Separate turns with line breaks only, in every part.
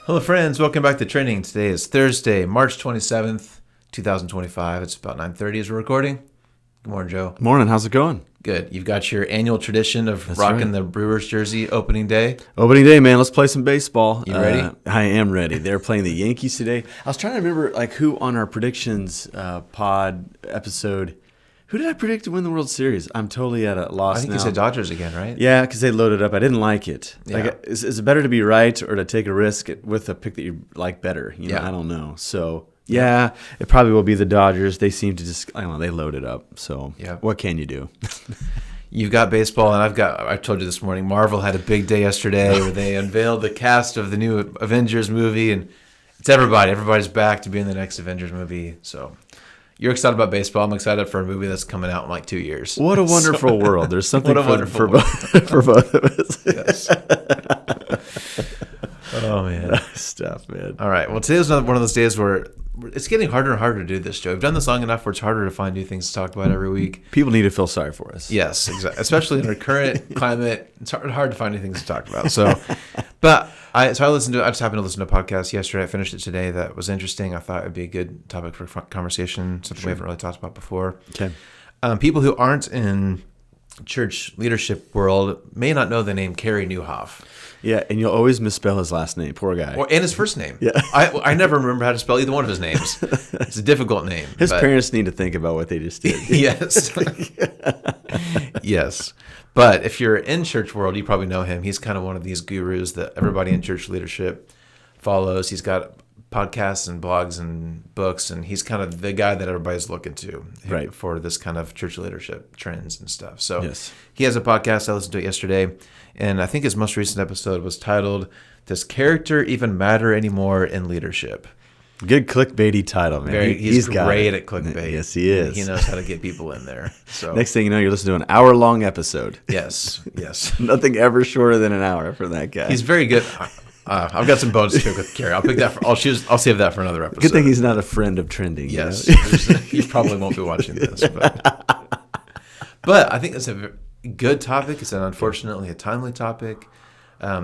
Hello, friends. Welcome back to Trending. Today is Thursday, March 27th, 2025. It's about 9:30 as we're recording. Good morning, Joe.
Morning. How's it going?
Good. You've got your annual tradition of rocking the Brewers jersey opening day.
Opening day, man. Let's play some baseball.
You ready?
I am ready. They're playing the Yankees today. I was trying to remember who on our predictions pod episode. Who did I predict to win the World Series? I'm totally at a loss now.
I think you said Dodgers again, right?
Yeah, because they loaded up. I didn't like it.
Yeah.
Is it better to be right or to take a risk with a pick that you like better?
Yeah.
I don't know. So, yeah, it probably will be the Dodgers. They seem to just, I don't know, they loaded up. So, What can you do?
You've got baseball, and I told you this morning, Marvel had a big day yesterday where they unveiled the cast of the new Avengers movie, and it's everybody. Everybody's back to be in the next Avengers movie, so... You're excited about baseball. I'm excited for a movie that's coming out in like 2 years.
What a wonderful world. There's something for both of us.
Yes. Oh, man.
Nice stuff, man.
All right. Well, today is one of those days where it's getting harder and harder to do this, Joe. We've done this long enough where it's harder to find new things to talk about every week.
People need to feel sorry for us.
Yes, exactly. Especially in our current climate, it's hard to find new things to talk about. So, I just happened to listen to a podcast yesterday. I finished it today. That was interesting. I thought it'd be a good topic for conversation, something we haven't really talked about before.
Okay.
People who aren't in church leadership world may not know the name Carey Nieuwhof.
Yeah, and you'll always misspell his last name. Poor guy.
And his first name.
Yeah.
I never remember how to spell either one of his names. It's a difficult name.
His parents need to think about what they just did.
Yes. Yes. But if you're in church world, you probably know him. He's kind of one of these gurus that everybody in church leadership follows. He's got podcasts and blogs and books, and he's kind of the guy that everybody's looking to for this kind of church leadership trends and stuff. So He has a podcast. I listened to it yesterday, and I think his most recent episode was titled, "Does Character Even Matter Anymore in Leadership?"
Good clickbaity title, man.
He's great at clickbait.
Yes, he is.
He knows how to get people in there. So
next thing you know, you're listening to an hour-long episode.
Yes.
Nothing ever shorter than an hour for that guy.
He's very good. I've got some bones to pick with Carey. I'll pick that. I'll save that for another episode.
Good thing he's not a friend of trending.
Yes, he probably won't be watching this, but I think it's a good topic. It's unfortunately a timely topic.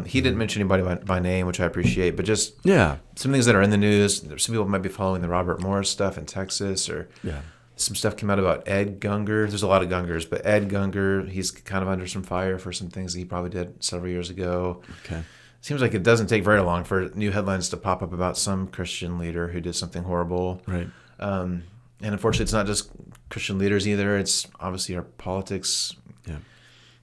He didn't mention anybody by name, which I appreciate, but just some things that are in the news. Some people might be following the Robert Morris stuff in Texas, or some stuff came out about Ed Gunger. There's a lot of Gungers, but Ed Gunger, he's kind of under some fire for some things that he probably did several years ago.
Okay.
Seems like it doesn't take very long for new headlines to pop up about some Christian leader who did something horrible.
Right.
And unfortunately, it's not just Christian leaders either. It's obviously our politics.
Yeah.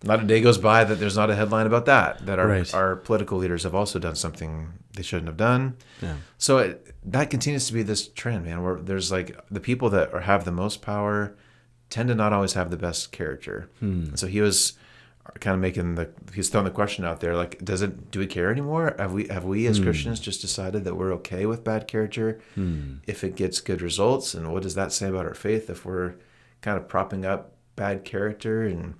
Not a day goes by that there's not a headline about that our political leaders have also done something they shouldn't have done. Yeah. So that continues to be this trend, man, where there's like the people that have the most power tend to not always have the best character. And so he was kind of he's throwing the question out there, like, do we care anymore? Have we as Christians just decided that we're okay with bad character if it gets good results? And what does that say about our faith if we're kind of propping up bad character? And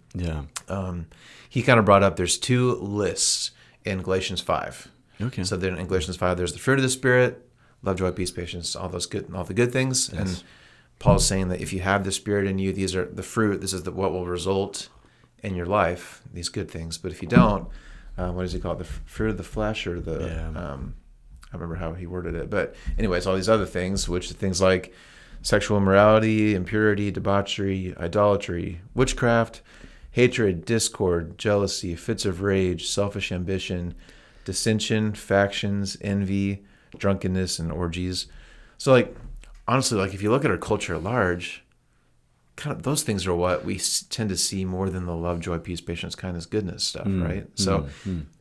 he kind of brought up there's two lists in Galatians 5.
Okay.
So then in Galatians 5, there's the fruit of the Spirit, love, joy, peace, patience, all the good things. Yes. And Paul's saying that if you have the Spirit in you, these are the fruit. This is what will result in your life, these good things. But if you don't, what does he call it? The fruit of the flesh, or the I remember how he worded it. But anyways, all these other things, which are things like sexual immorality, impurity, debauchery, idolatry, witchcraft, hatred, discord, jealousy, fits of rage, selfish ambition, dissension, factions, envy, drunkenness, and orgies. So like, honestly, like if you look at our culture at large, kind of those things are what we tend to see more than the love, joy, peace, patience, kindness, goodness stuff, right? So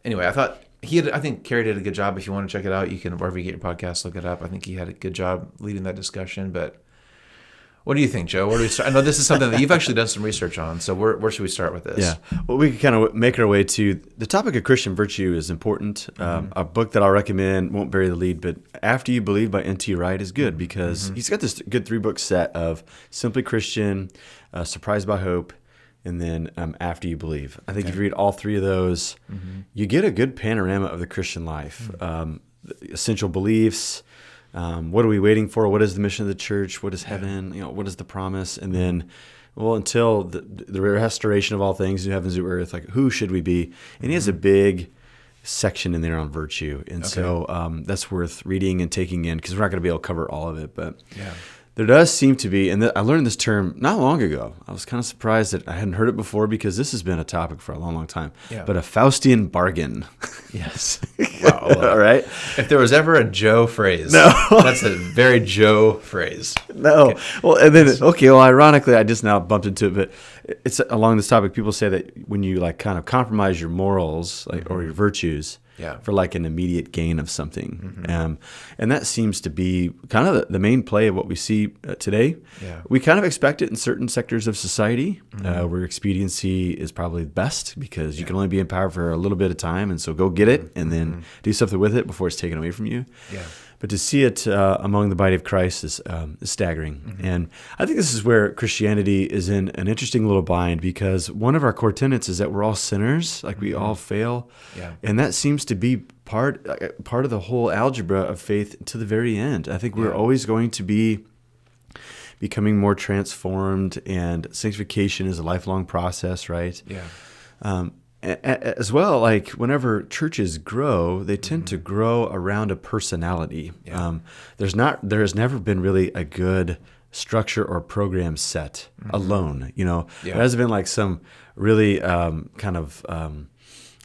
anyway, I think Carey did a good job. If you want to check it out, you can, wherever you get your podcast, look it up. I think he had a good job leading that discussion. But what do you think, Joe? Where do we start? I know this is something that you've actually done some research on. So where should we start with this?
Yeah. Well, we can kind of make our way to the topic of Christian virtue is important. A book that I'll recommend, won't bury the lead, but After You Believe by N.T. Wright is good because he's got this good 3-book set of Simply Christian, Surprised by Hope, and then After You Believe. I think if you read all 3 of those, you get a good panorama of the Christian life. Essential beliefs. What are we waiting for? What is the mission of the church? What is heaven? What is the promise? And then, until the restoration of all things, new heavens, new earth, like who should we be? And he has a big section in there on virtue. And so that's worth reading and taking in, because we're not going to be able to cover all of it. But there does seem to be, and I learned this term not long ago. I was kind of surprised that I hadn't heard it before, because this has been a topic for a long, long time. Yeah. But a Faustian bargain.
Yes. Wow.
All right.
If there was ever a Joe phrase, that's a very Joe phrase.
No. Okay. Well, and then, ironically, I just now bumped into it, but it's along this topic. People say that when you like kind of compromise your morals, like, or your virtues, for like an immediate gain of something. And that seems to be kind of the main play of what we see today. Yeah. We kind of expect it in certain sectors of society where expediency is probably best, because you can only be in power for a little bit of time. And so go get it and then do something with it before it's taken away from you. Yeah. But to see it among the body of Christ is staggering. And I think this is where Christianity is in an interesting little bind, because one of our core tenets is that we're all sinners, like we all fail. Yeah. And that seems to be part of the whole algebra of faith to the very end. I think we're always going to be becoming more transformed, and sanctification is a lifelong process, right? Yeah. As well, like whenever churches grow, they tend to grow around a personality. Yeah. There has never been really a good structure or program set alone. There hasn't been like some really kind of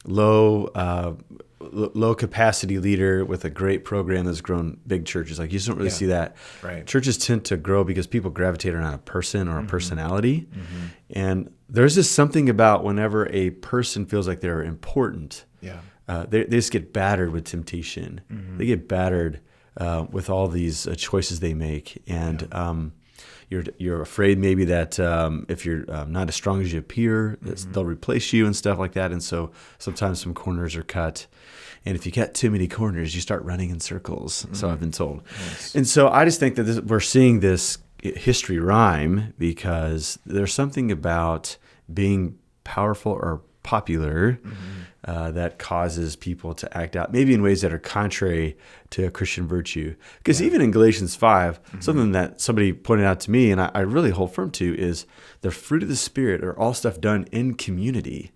low capacity leader with a great program that's grown big churches. Like you just don't really see that. Right. Churches tend to grow because people gravitate around a person or a personality. And there's just something about whenever a person feels like they're important, they just get battered with temptation. They get battered with all these choices they make. And you're afraid maybe that if you're not as strong as you appear, they'll replace you and stuff like that. And so sometimes some corners are cut. And if you cut too many corners, you start running in circles. So I've been told. Yes. And so I just think that we're seeing this history rhyme, because there's something about being powerful or popular that causes people to act out, maybe in ways that are contrary to a Christian virtue. Because even in Galatians 5, something that somebody pointed out to me, and I really hold firm to, is the fruit of the Spirit are all stuff done in community.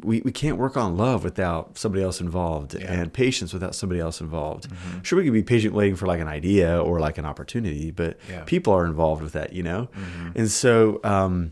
We can't work on love without somebody else involved, and patience without somebody else involved. Sure, we can be patient waiting for like an idea or like an opportunity, but people are involved with that, And so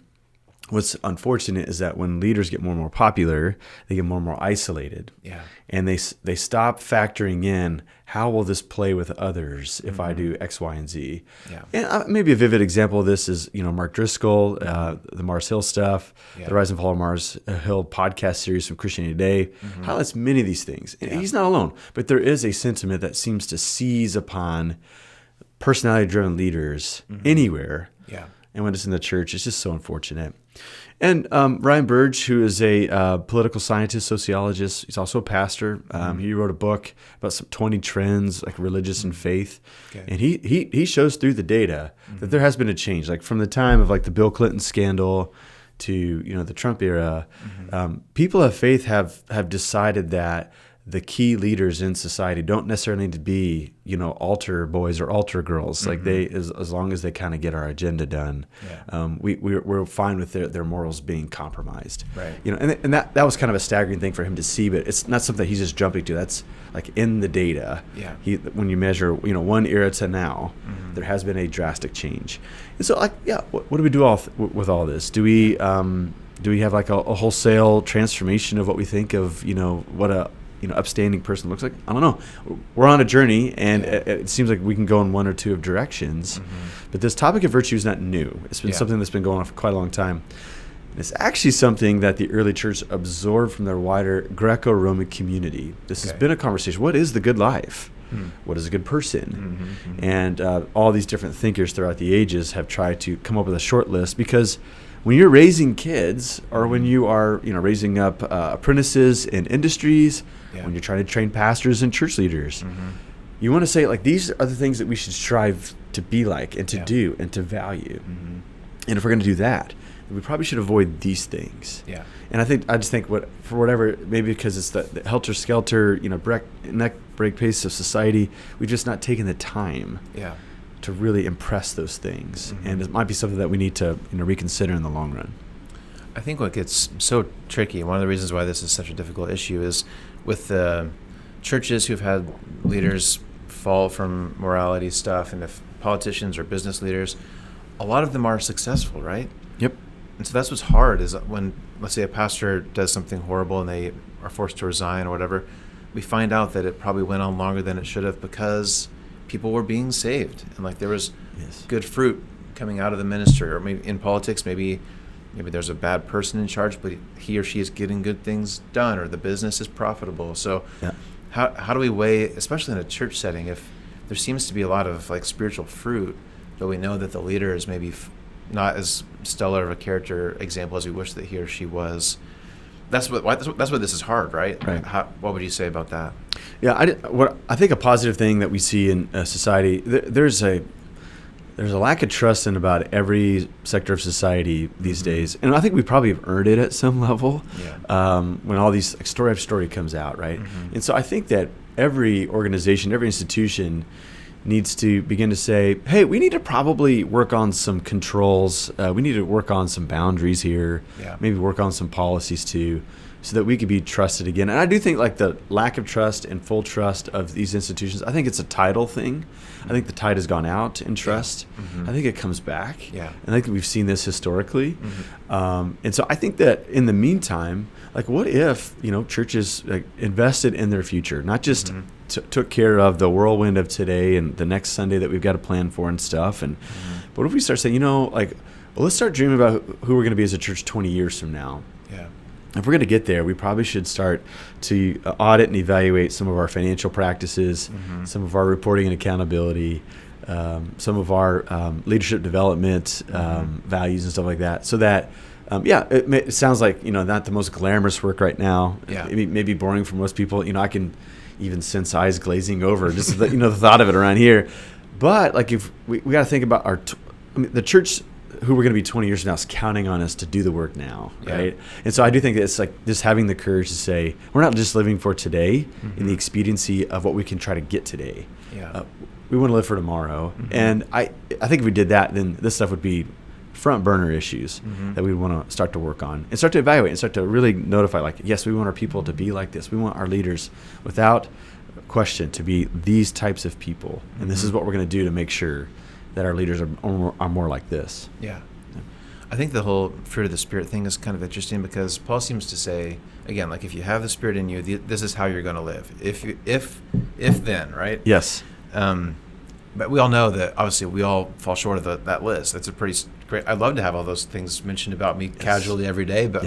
what's unfortunate is that when leaders get more and more popular, they get more and more isolated. Yeah. And they stop factoring in, how will this play with others if I do X, Y, and Z? Yeah. And maybe a vivid example of this is, Mark Driscoll, the Mars Hill stuff, the Rise and Fall of Mars Hill podcast series from Christianity Today, highlights many of these things. And he's not alone, but there is a sentiment that seems to seize upon personality-driven leaders anywhere. Yeah. And when it's in the church, it's just so unfortunate. And Ryan Burge, who is a political scientist, sociologist, he's also a pastor. He wrote a book about some 20 trends, like religious and faith. Okay. And he shows through the data that there has been a change, like from the time of like the Bill Clinton scandal to the Trump era. People of faith have decided that the key leaders in society don't necessarily need to be, altar boys or altar girls. Like they, as long as they kind of get our agenda done, we're fine with their morals being compromised. Right. And that was kind of a staggering thing for him to see, but it's not something he's just jumping to. That's like in the data. Yeah. When you measure, one era to now, there has been a drastic change. And so, what do we do with all this? Do we have like a wholesale transformation of what we think of, what a upstanding person looks like? I don't know. We're on a journey, and it seems like we can go in one or two of directions. But this topic of virtue is not new. It's been something that's been going on for quite a long time. And it's actually something that the early church absorbed from their wider Greco-Roman community. This has been a conversation. What is the good life? What is a good person? And all these different thinkers throughout the ages have tried to come up with a short list, because when you're raising kids, or when you are, raising up apprentices in industries, when you're trying to train pastors and church leaders, you want to say, like, these are the things that we should strive to be like and to do and to value. And if we're going to do that, we probably should avoid these things. Yeah. And I just think for whatever, maybe because it's the helter-skelter, neck break pace of society, we've just not taken the time. Yeah. To really impress those things. And it might be something that we need to reconsider in the long run.
I think what gets so tricky, one of the reasons why this is such a difficult issue, is with the churches who've had leaders fall from morality stuff, and if politicians or business leaders, a lot of them are successful, right?
Yep.
And so that's what's hard, is when, let's say, a pastor does something horrible and they are forced to resign or whatever, we find out that it probably went on longer than it should have because people were being saved, and like there was good fruit coming out of the ministry. Or maybe in politics, maybe there's a bad person in charge, but he or she is getting good things done, or the business is profitable. So how do we weigh, especially in a church setting, if there seems to be a lot of like spiritual fruit, but we know that the leader is maybe not as stellar of a character example as we wish that he or she was? That's what this is hard, right?
Right.
What would you say about that?
Yeah, I think a positive thing that we see in society, there's a lack of trust in about every sector of society these days, and I think we probably have earned it at some level. When all these story after story comes out, right? And so I think that every organization, every institution needs to begin to say, hey, we need to probably work on some controls. We need to work on some boundaries here. Maybe work on some policies too, so that we can be trusted again. And I do think like the lack of trust and full trust of these institutions, I think it's a tidal thing. I think the tide has gone out in trust. I think it comes back. And I think we've seen this historically. And so I think that in the meantime, like what if, churches like invested in their future, not just took care of the whirlwind of today and the next Sunday that we've got to plan for and stuff. And but if we start saying, let's start dreaming about who we're going to be as a church 20 years from now. If we're going to get there, we probably should start to audit and evaluate some of our financial practices, some of our reporting and accountability, some of our leadership development values and stuff like that. So that, it sounds like, not the most glamorous work right now. Maybe boring for most people. I can even sense eyes glazing over just the thought of it around here. But like if we got to think about the church who we're going to be 20 years from now is counting on us to do the work now, right? And so I do think that it's like just having the courage to say, we're not just living for today in the expediency of what we can try to get today. We want to live for tomorrow. And I think if we did that, then this stuff would be front burner issues that we want to start to work on and start to evaluate and start to really notify, like, yes, we want our people to be like this. We want our leaders, without question, to be these types of people. And this is what we're going to do to make sure that our leaders are more like this.
I think the whole fruit of the Spirit thing is kind of interesting because Paul seems to say, again, like if you have the Spirit in you, this is how you're going to live. If then, right?
Yes.
But we all know that obviously we all fall short of that list. That's a pretty great. I'd love to have all those things mentioned about me casually every day, but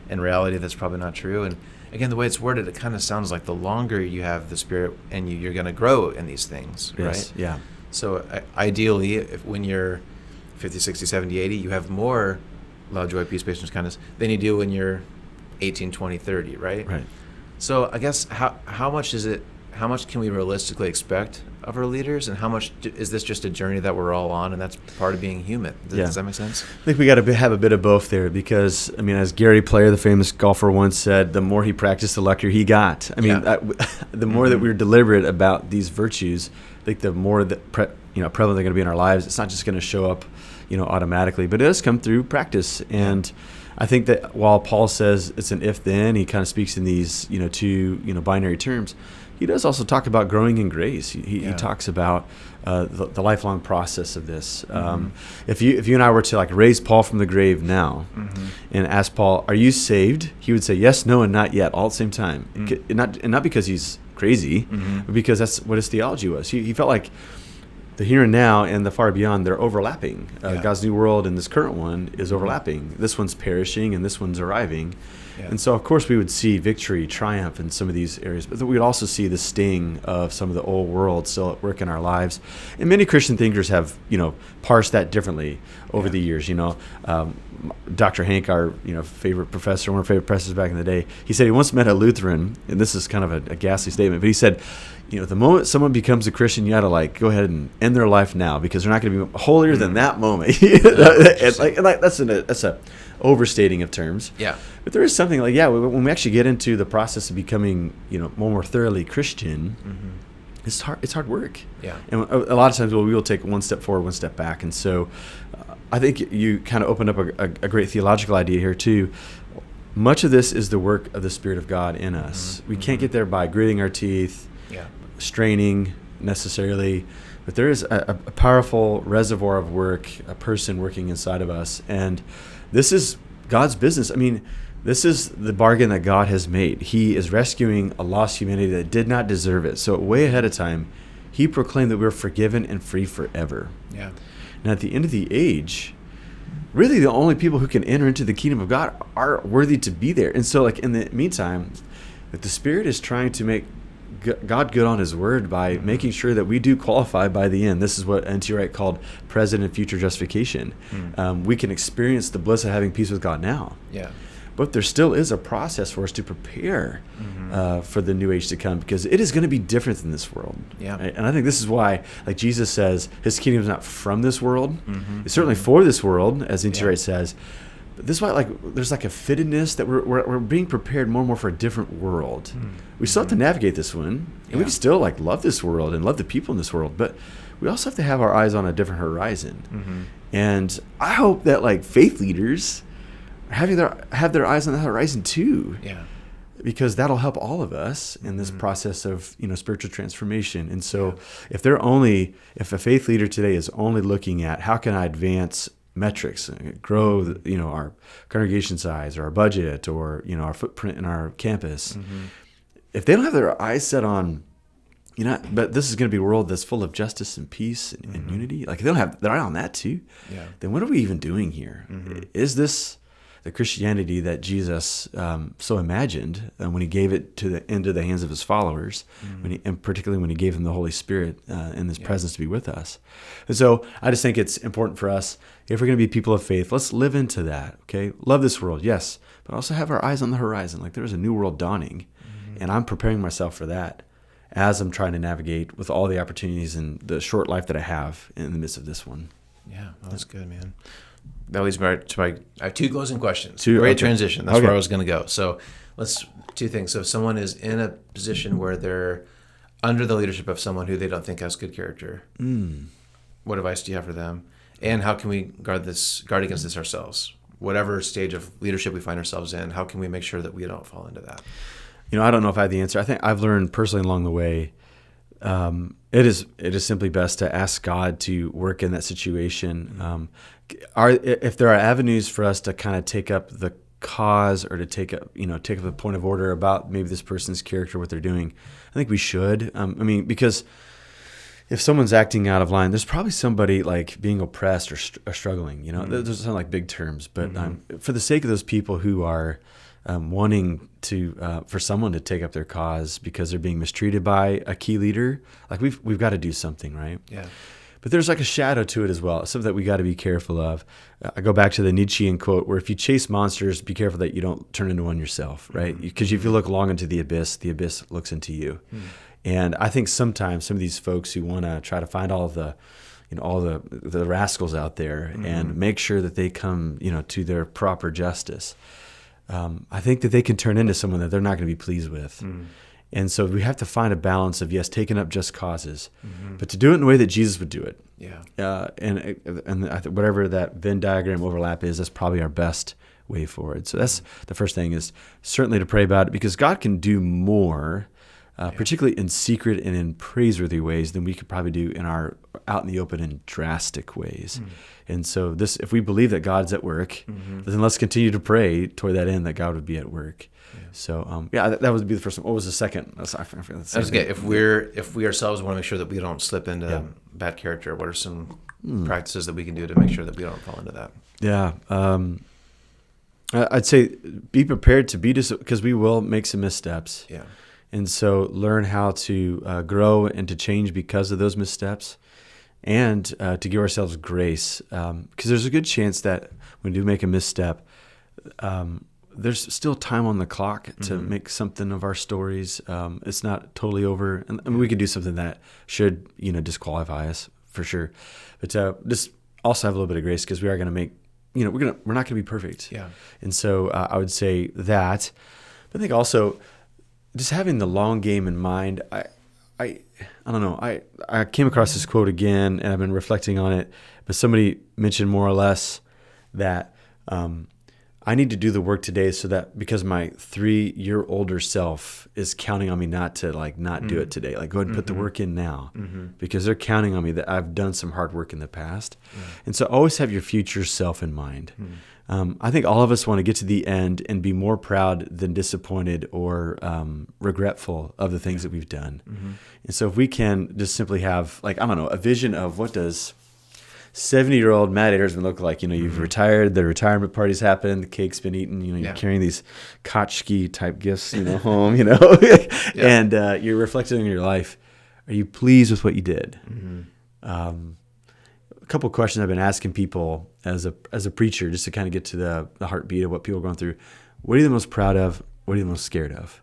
in reality, that's probably not true. And again, the way it's worded, it kind of sounds like the longer you have the Spirit in you, you're going to grow in these things, right? So ideally, when you're 50, 60, 70, 80, you have more love, joy, peace, patience, kindness than you do when you're 18, 20, 30, right? So I guess how much can we realistically expect of our leaders, and how much is this just a journey that we're all on, and that's part of being human? Does that make sense?
I think we got to have a bit of both there because, as Gary Player, the famous golfer, once said, the more he practiced, the luckier he got. The more that we're deliberate about these virtues, I think the more that prevalent they're going to be in our lives. It's not just going to show up, automatically, but it does come through practice. And I think that while Paul says it's an if-then, he kind of speaks in these, two, binary terms. He does also talk about growing in grace. He talks about the lifelong process of this. If you and I were to like raise Paul from the grave now and ask Paul, "Are you saved?" He would say yes, no, and not yet, all at the same time. Not because he's crazy, but because that's what his theology was. He felt like the here and now and the far beyond, they're overlapping. God's new world and this current one is overlapping. This one's perishing and this one's arriving. And so, of course, we would see victory, triumph in some of these areas, but we would also see the sting of some of the old world still at work in our lives. And many Christian thinkers have, parsed that differently over the years. Dr. Hank, our favorite professor, one of our favorite professors back in the day, he said he once met a Lutheran, and this is kind of a ghastly statement, but he said, the moment someone becomes a Christian, you got to go ahead and end their life now because they're not going to be holier than that moment. That's a overstating of terms. But there is something when we actually get into the process of becoming, more thoroughly Christian, it's hard work. And a lot of times we will take one step forward, one step back. And so I think you kind of opened up a great theological idea here too. Much of this is the work of the Spirit of God in us. We can't get there by gritting our teeth, straining necessarily, but there is a powerful reservoir of work, a person working inside of us. And this is God's business. I mean, this is the bargain that God has made. He is rescuing a lost humanity that did not deserve it. So way ahead of time, he proclaimed that we're forgiven and free forever.
Yeah.
And at the end of the age, really the only people who can enter into the kingdom of God are worthy to be there. And so like in the meantime, that the Spirit is trying to make God good on his word by making sure that we do qualify by the end. This is what N.T. Wright called present and future justification. We can experience the bliss of having peace with God now.
Yeah.
But there still is a process for us to prepare for the new age to come, because it is going to be different than this world.
Yeah.
Right? And I think this is why, like Jesus says, his kingdom is not from this world. It's certainly for this world, as N.T. Wright says. But this is why, like, there's like a fittedness that we're being prepared more and more for a different world. We still have to navigate this one, and we can still like love this world and love the people in this world, but we also have to have our eyes on a different horizon. And I hope that like faith leaders have their eyes on that horizon too.
Yeah.
Because that'll help all of us in this process of, spiritual transformation. And so if a faith leader today is only looking at how can I advance metrics, grow, our congregation size or our budget or, our footprint in our campus, if they don't have their eyes set on, but this is going to be a world that's full of justice and peace and unity, like if they don't have their eye on that too, then what are we even doing here? Is this the Christianity that Jesus so imagined when he gave it into the hands of his followers, and particularly when he gave them the Holy Spirit in his presence to be with us? And so I just think it's important for us, if we're going to be people of faith, let's live into that, okay? Love this world, yes, but also have our eyes on the horizon. Like there's a new world dawning, and I'm preparing myself for that as I'm trying to navigate with all the opportunities and the short life that I have in the midst of this one.
Yeah, well, that's good, man. That leads me to I have two closing questions.
Great
transition. That's where I was going to go. So two things. So if someone is in a position where they're under the leadership of someone who they don't think has good character, what advice do you have for them? And how can we guard against this ourselves? Whatever stage of leadership we find ourselves in, how can we make sure that we don't fall into that?
I don't know if I have the answer. I think I've learned personally along the way, it is simply best to ask God to work in that situation. If there are avenues for us to kind of take up the cause or to take up the point of order about maybe this person's character, what they're doing, I think we should. Because if someone's acting out of line, there's probably somebody like being oppressed or struggling. Those sound like big terms, but for the sake of those people who are wanting to for someone to take up their cause because they're being mistreated by a key leader, like we've got to do something, right?
Yeah.
But there's like a shadow to it as well, something that we got to be careful of. I go back to the Nietzschean quote where if you chase monsters, be careful that you don't turn into one yourself, right? Because if you look long into the abyss looks into you. And I think sometimes some of these folks who want to try to find all the rascals out there and make sure that they come, to their proper justice, I think that they can turn into someone that they're not going to be pleased with. And so we have to find a balance of, yes, taking up just causes, but to do it in a way that Jesus would do it.
Yeah.
And I think whatever that Venn diagram overlap is, that's probably our best way forward. So that's the first thing, is certainly to pray about it, because God can do more, particularly in secret and in praiseworthy ways, than we could probably do in our out in the open and drastic ways. And so if we believe that God's at work, then let's continue to pray toward that end, that God would be at work. So that would be the first one. What was the second?
That's okay. If we ourselves want to make sure that we don't slip into bad character, what are some practices that we can do to make sure that we don't fall into that?
Yeah. I'd say be prepared to be because we will make some missteps.
Yeah.
And so learn how to grow and to change because of those missteps, and to give ourselves grace, because there's a good chance that when we do make a misstep, there's still time on the clock to make something of our stories. It's not totally over. And we could do something that should, disqualify us for sure. But just also have a little bit of grace, because we are going to make, we're not going to be perfect.
Yeah.
And so I would say that. But I think also just having the long game in mind, I don't know. I came across this quote again, and I've been reflecting on it. But somebody mentioned more or less that I need to do the work today, so that because my 3-year older self is counting on me not to not do it today. Like, go ahead and put the work in now, because they're counting on me that I've done some hard work in the past. And so always have your future self in mind. I think all of us want to get to the end and be more proud than disappointed or regretful of the things that we've done. And so if we can just simply have, like, I don't know, a vision of what does 70-year-old Matt Edersman look like. You've retired, the retirement party's happened, the cake's been eaten, you're carrying these Kotchki type gifts, home, and you're reflecting on your life. Are you pleased with what you did? A couple of questions I've been asking people as a preacher, just to kind of get to the heartbeat of what people are going through. What are you the most proud of? What are you the most scared of?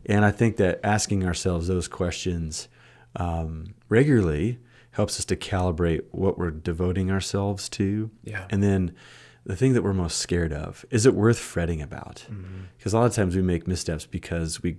And I think that asking ourselves those questions regularly helps us to calibrate what we're devoting ourselves to. And then the thing that we're most scared of, is it worth fretting about? Because a lot of times we make missteps because we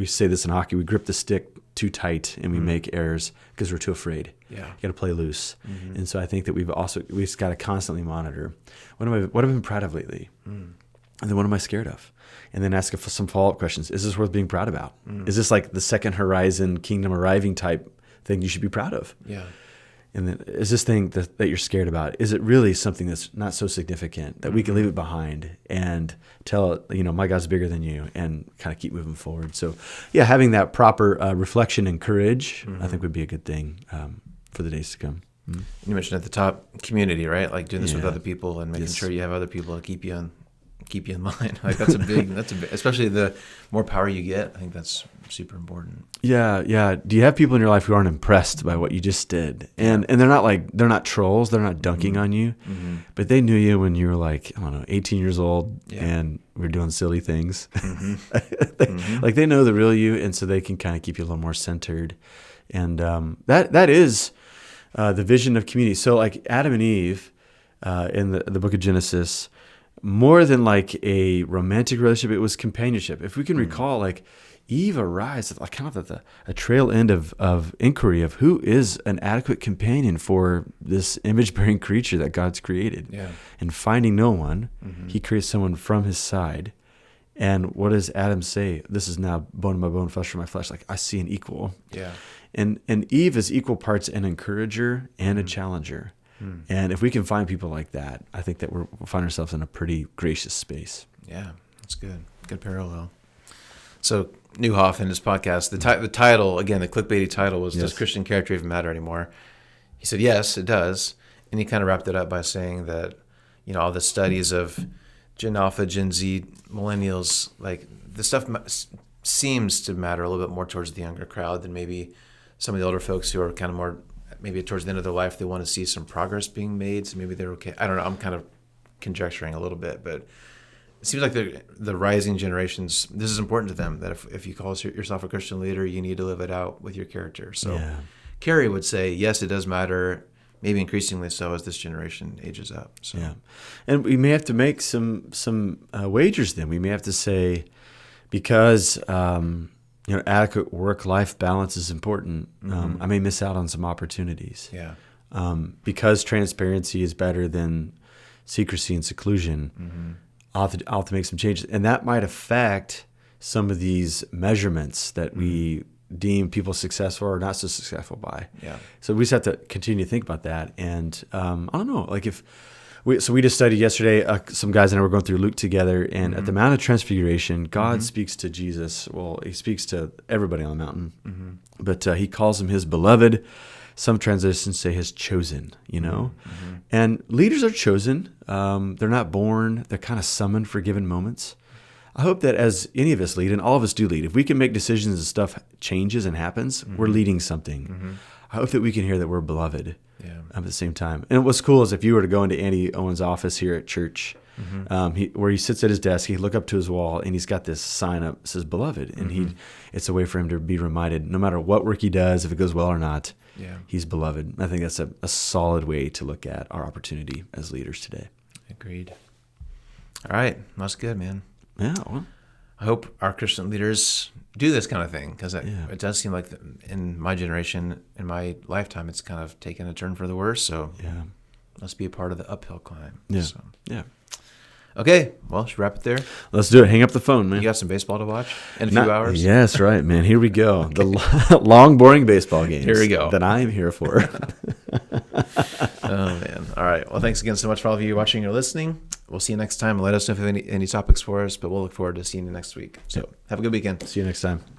say this in hockey, we grip the stick too tight and we make errors because we're too afraid. You got to play loose. And so I think that we've just got to constantly monitor, what have I been proud of lately? And then what am I scared of? And then ask some follow-up questions. Is this worth being proud about? Is this like the second horizon kingdom arriving type thing you should be proud of? And then is this thing that you're scared about, is it really something that's not so significant that we can leave it behind and tell it, my God's bigger than you, and kind of keep moving forward? So having that proper reflection and courage, I think would be a good thing for the days to come.
You mentioned at the top, community, right? Like doing this with other people and making sure you have other people to keep you in mind. Like that's a big, especially the more power you get, I think that's super important.
Yeah. Do you have people in your life who aren't impressed by what you just did? And they're not trolls, they're not dunking on you, but they knew you when you were like, I don't know, 18 years old and we were doing silly things. Like they know the real you, and so they can kind of keep you a little more centered. And that is the vision of community. So like Adam and Eve in the book of Genesis, more than like a romantic relationship, it was companionship. If we can recall, like Eve arrives at kind of a trail end of inquiry of who is an adequate companion for this image-bearing creature that God's created. And finding no one, he creates someone from his side. And what does Adam say? This is now bone of my bone, flesh of my flesh. Like, I see an equal. And Eve is equal parts an encourager and a challenger. And if we can find people like that, I think that we'll find ourselves in a pretty gracious space. Yeah,
that's good. Good parallel. So Newhoff in his podcast, the title, again, the clickbaity title was, Does Christian character even matter anymore? He said, yes, it does. And he kind of wrapped it up by saying that, all the studies of Gen Alpha, Gen Z, millennials, like the stuff seems to matter a little bit more towards the younger crowd than maybe some of the older folks who are kind of more, maybe towards the end of their life, they want to see some progress being made. So maybe they're okay. I don't know. I'm kind of conjecturing a little bit, but it seems like the rising generations, this is important to them, that if you call yourself a Christian leader, you need to live it out with your character. So Carrie would say, yes, it does matter, maybe increasingly so as this generation ages up. So.
And we may have to make some wagers then. We may have to say, because adequate work-life balance is important, I may miss out on some opportunities. Because transparency is better than secrecy and seclusion, I'll have to make some changes. And that might affect some of these measurements that we deem people successful or not so successful by. So we just have to continue to think about that. And I don't know, like we just studied yesterday, some guys and I were going through Luke together, and at the Mount of Transfiguration, God speaks to Jesus. Well, he speaks to everybody on the mountain, but he calls him his beloved. Some translations say his chosen, And leaders are chosen. They're not born. They're kind of summoned for given moments. I hope that as any of us lead, and all of us do lead, if we can make decisions and stuff changes and happens, we're leading something. I hope that we can hear that we're beloved at the same time. And what's cool is if you were to go into Andy Owen's office here at church, where he sits at his desk, he look up to his wall, and he's got this sign up that says beloved. And it's a way for him to be reminded, no matter what work he does, if it goes well or not, he's beloved. I think that's a solid way to look at our opportunity as leaders today.
Agreed. All right. That's good, man.
Yeah. Well,
I hope our Christian leaders do this kind of thing, because
Yeah.
it does seem like in my generation, in my lifetime, it's kind of taken a turn for the worse. So
Yeah.
let's be a part of the uphill climb.
Yeah.
So.
Yeah.
Okay, well, should we wrap it there?
Let's do it. Hang up the phone, man.
You got some baseball to watch in a few hours?
Yes, right, man. Here we go. The long, boring baseball games.
Here we go.
That I am here for.
Oh, man. All right. Well, thanks again so much for all of you watching or listening. We'll see you next time. Let us know if you have any topics for us, but we'll look forward to seeing you next week. So have a good weekend.
See you next time.